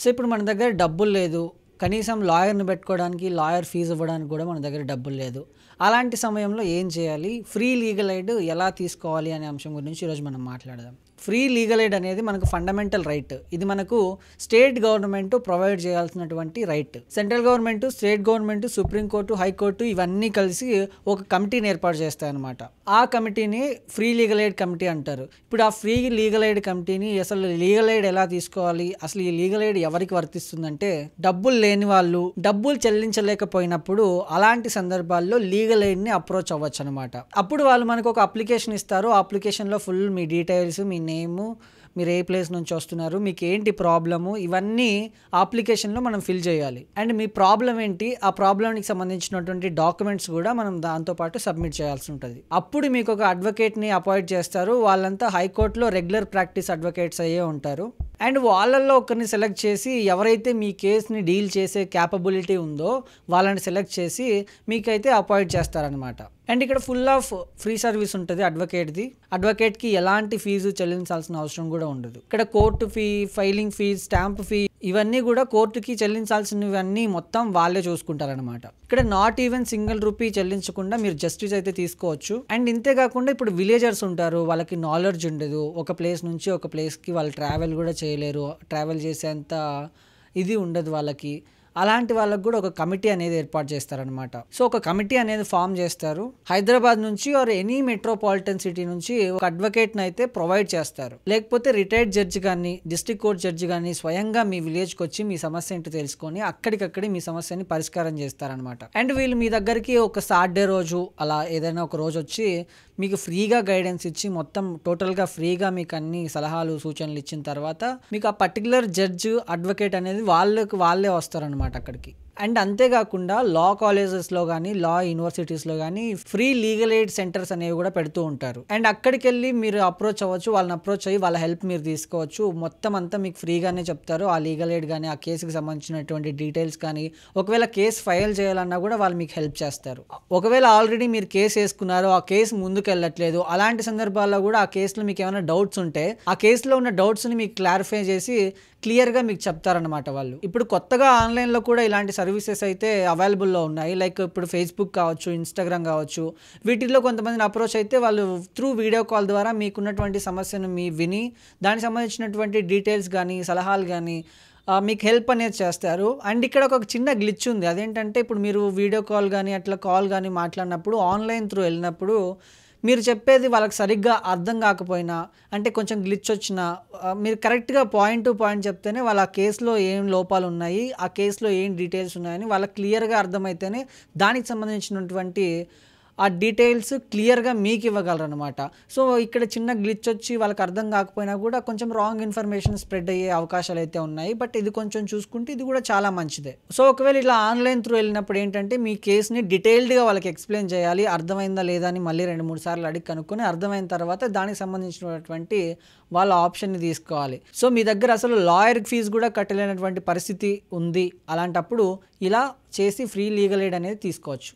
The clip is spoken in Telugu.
సో ఇప్పుడు మన దగ్గర డబ్బులు లేదు, కనీసం లాయర్ని పెట్టుకోవడానికి, లాయర్ ఫీజు ఇవ్వడానికి కూడా మన దగ్గర డబ్బులు లేదు. అలాంటి సమయంలో ఏం చేయాలి, ఫ్రీ లీగల్ ఎయిడ్ ఎలా తీసుకోవాలి అనే అంశం గురించి ఈరోజు మనం మాట్లాడదాం. ఫ్రీ లీగల్ ఎయిడ్ అనేది మనకు ఫండమెంటల్ రైట్. ఇది మనకు స్టేట్ గవర్నమెంట్ ప్రొవైడ్ చేయాల్సినటువంటి right. Central government, state government, supreme court, high court ఇవన్నీ కలిసి ఒక కమిటీని ఏర్పాటు చేస్తాయి అన్నమాట. ఆ కమిటీని ఫ్రీ లీగల్ ఎయిడ్ కమిటీ అంటారు. ఇప్పుడు ఆ ఫ్రీ లీగల్ ఎయిడ్ కమిటీని అసలు లీగల్ ఎయిడ్ ఎలా తీసుకోవాలి, అసలు ఈ లీగల్ ఎయిడ్ ఎవరికి వర్తిస్తుందంటే డబ్బులు లేని వాళ్ళు, డబ్బులు చెల్లించలేకపోయినప్పుడు అలాంటి సందర్భాల్లో లీగల్ ఎయిడ్ని అప్రోచ్ అవ్వచ్చు అనమాట. అప్పుడు వాళ్ళు మనకు ఒక అప్లికేషన్ ఇస్తారు. ఆ అప్లికేషన్లో ఫుల్ మీ డీటెయిల్స్, మీ నేము, మీరు ఏ ప్లేస్ నుంచి వస్తున్నారు, మీకు ఏంటి ప్రాబ్లము, ఇవన్నీ ఆ అప్లికేషన్లో మనం ఫిల్ చేయాలి. అండ్ మీ ప్రాబ్లం ఏంటి, ఆ ప్రాబ్లంకి సంబంధించినటువంటి డాక్యుమెంట్స్ కూడా మనం దాంతోపాటు సబ్మిట్ చేయాల్సి ఉంటుంది. అప్పుడు మీకు ఒక అడ్వకేట్ని అపాయింట్ చేస్తారు. వాళ్ళంతా హైకోర్టులో రెగ్యులర్ ప్రాక్టీస్ అడ్వకేట్స్ అయ్యే ఉంటారు. అండ్ వాళ్ళల్లో ఒకరిని సెలెక్ట్ చేసి ఎవరైతే మీ కేసుని డీల్ చేసే క్యాపబిలిటీ ఉందో వాళ్ళని సెలెక్ట్ చేసి మీకైతే అపాయింట్ చేస్తారనమాట. అండ్ ఇక్కడ ఫుల్ ఆఫ్ ఫ్రీ సర్వీస్ ఉంటుంది అడ్వకేట్ది. అడ్వకేట్కి ఎలాంటి ఫీజు చెల్లించాల్సిన అవసరం కూడా ఉండదు. ఇక్కడ court fee, filing fees, stamp fee ఇవన్నీ కూడా కోర్టుకి చెల్లించాల్సినవన్నీ మొత్తం వాళ్ళే చూసుకుంటారనమాట. ఇక్కడ నాట్ ఈవెన్ సింగిల్ రూపీ చెల్లించకుండా మీరు జస్టిస్ అయితే తీసుకోవచ్చు. అండ్ ఇంతేకాకుండా ఇప్పుడు విలేజర్స్ ఉంటారు, వాళ్ళకి నాలెడ్జ్ ఉండదు, ఒక ప్లేస్ నుంచి ఒక ప్లేస్కి వాళ్ళు ట్రావెల్ కూడా చేయలేరు, ట్రావెల్ చేసేంత ఇది ఉండదు వాళ్ళకి. అలాంటి వాళ్ళకు కూడా ఒక కమిటీ అనేది ఏర్పాటు చేస్తారనమాట. సో ఒక కమిటీ అనేది ఫామ్ చేస్తారు. హైదరాబాద్ నుంచి ఆర్ ఎనీ మెట్రోపాలిటన్ సిటీ నుంచి ఒక అడ్వకేట్ని అయితే ప్రొవైడ్ చేస్తారు. లేకపోతే రిటైర్డ్ జడ్జి కానీ, డిస్ట్రిక్ట్ కోర్ట్ జడ్జి కానీ స్వయంగా మీ విలేజ్కి వచ్చి మీ సమస్య ఏంటో తెలుసుకొని అక్కడికక్కడే మీ సమస్యని పరిష్కారం చేస్తారనమాట. అండ్ వీళ్ళు మీ దగ్గరికి ఒక సాటర్డే రోజు అలా ఏదైనా ఒక రోజు వచ్చి మీకు ఫ్రీగా గైడెన్స్ ఇచ్చి మొత్తం టోటల్గా ఫ్రీగా మీకు అన్ని సలహాలు, సూచనలు ఇచ్చిన తర్వాత మీకు ఆ పర్టికులర్ జడ్జ్, అడ్వకేట్ అనేది వాళ్ళే వస్తారనమాట అక్కడికి. అండ్ అంతేకాకుండా లా కాలేజెస్లో కానీ, లా యూనివర్సిటీస్లో కానీ ఫ్రీ లీగల్ ఎయిడ్ సెంటర్స్ అనేవి కూడా పెడుతూ ఉంటారు. అండ్ అక్కడికి వెళ్ళి మీరు అప్రోచ్ అవ్వచ్చు, వాళ్ళని అప్రోచ్ అయ్యి వాళ్ళ హెల్ప్ మీరు తీసుకోవచ్చు. మొత్తం అంతా మీకు ఫ్రీగానే చెప్తారు. ఆ లీగల్ ఎయిడ్ కానీ, ఆ కేసుకి సంబంధించినటువంటి డీటెయిల్స్ కానీ, ఒకవేళ కేసు ఫైల్ చేయాలన్నా కూడా వాళ్ళు మీకు హెల్ప్ చేస్తారు. ఒకవేళ ఆల్రెడీ మీరు కేసు వేసుకున్నారు, ఆ కేసు ముందుకు వెళ్ళట్లేదు, అలాంటి సందర్భాల్లో కూడా ఆ కేసులో మీకు ఏమైనా డౌట్స్ ఉంటే ఆ కేసులో ఉన్న డౌట్స్ని మీకు క్లారిఫై చేసి క్లియర్గా మీకు చెప్తారనమాట వాళ్ళు. ఇప్పుడు కొత్తగా ఆన్లైన్లో కూడా ఇలాంటి సర్వీసెస్ అయితే అవైలబుల్లో ఉన్నాయి. లైక్ ఇప్పుడు ఫేస్బుక్ కావచ్చు, ఇన్స్టాగ్రామ్ కావచ్చు, వీటిల్లో కొంతమందిని అప్రోచ్ అయితే వాళ్ళు త్రూ వీడియో కాల్ ద్వారా మీకున్నటువంటి సమస్యను విని దానికి సంబంధించినటువంటి డీటెయిల్స్ కానీ, సలహాలు కానీ మీకు హెల్ప్ అనేది చేస్తారు. అండ్ ఇక్కడ ఒక చిన్న గ్లిచ్ ఉంది. అదేంటంటే ఇప్పుడు మీరు వీడియో కాల్ కానీ అట్లా కాల్ కానీ మాట్లాడినప్పుడు, ఆన్లైన్ త్రూ వెళ్ళినప్పుడు మీరు చెప్పేది వాళ్ళకి సరిగ్గా అర్థం కాకపోయినా, అంటే కొంచెం గ్లిచ్ వచ్చినా, మీరు కరెక్ట్గా పాయింట్ టు పాయింట్ చెప్తేనే వాళ్ళ ఆ కేసులో ఏం లోపాలు ఉన్నాయి, ఆ కేసులో ఏం డీటెయిల్స్ ఉన్నాయని వాళ్ళకి క్లియర్గా అర్థమైతేనే దానికి సంబంధించినటువంటి ఆ డీటెయిల్స్ క్లియర్గా మీకు ఇవ్వగలరు అనమాట. సో ఇక్కడ చిన్న గ్లిచ్ వచ్చి వాళ్ళకి అర్థం కాకపోయినా కూడా కొంచెం రాంగ్ ఇన్ఫర్మేషన్ స్ప్రెడ్ అయ్యే అవకాశాలు అయితే ఉన్నాయి. బట్ ఇది కొంచెం చూసుకుంటే ఇది కూడా చాలా మంచిదే. సో ఒకవేళ ఇలా ఆన్లైన్ త్రూ వెళ్ళినప్పుడు ఏంటంటే మీ కేసుని డీటెయిల్డ్గా వాళ్ళకి ఎక్స్ప్లెయిన్ చేయాలి. అర్థమైందా లేదా అని మళ్ళీ 2-3 సార్లు అడిగి కనుక్కొని అర్థమైన తర్వాత దానికి సంబంధించినటువంటి వాళ్ళ ఆప్షన్ని తీసుకోవాలి. సో మీ దగ్గర అసలు లాయర్ ఫీజు కూడా కట్టలేనటువంటి పరిస్థితి ఉంది, అలాంటప్పుడు ఇలా చేసి ఫ్రీ లీగల్ ఎయిడ్ అనేది తీసుకోవచ్చు.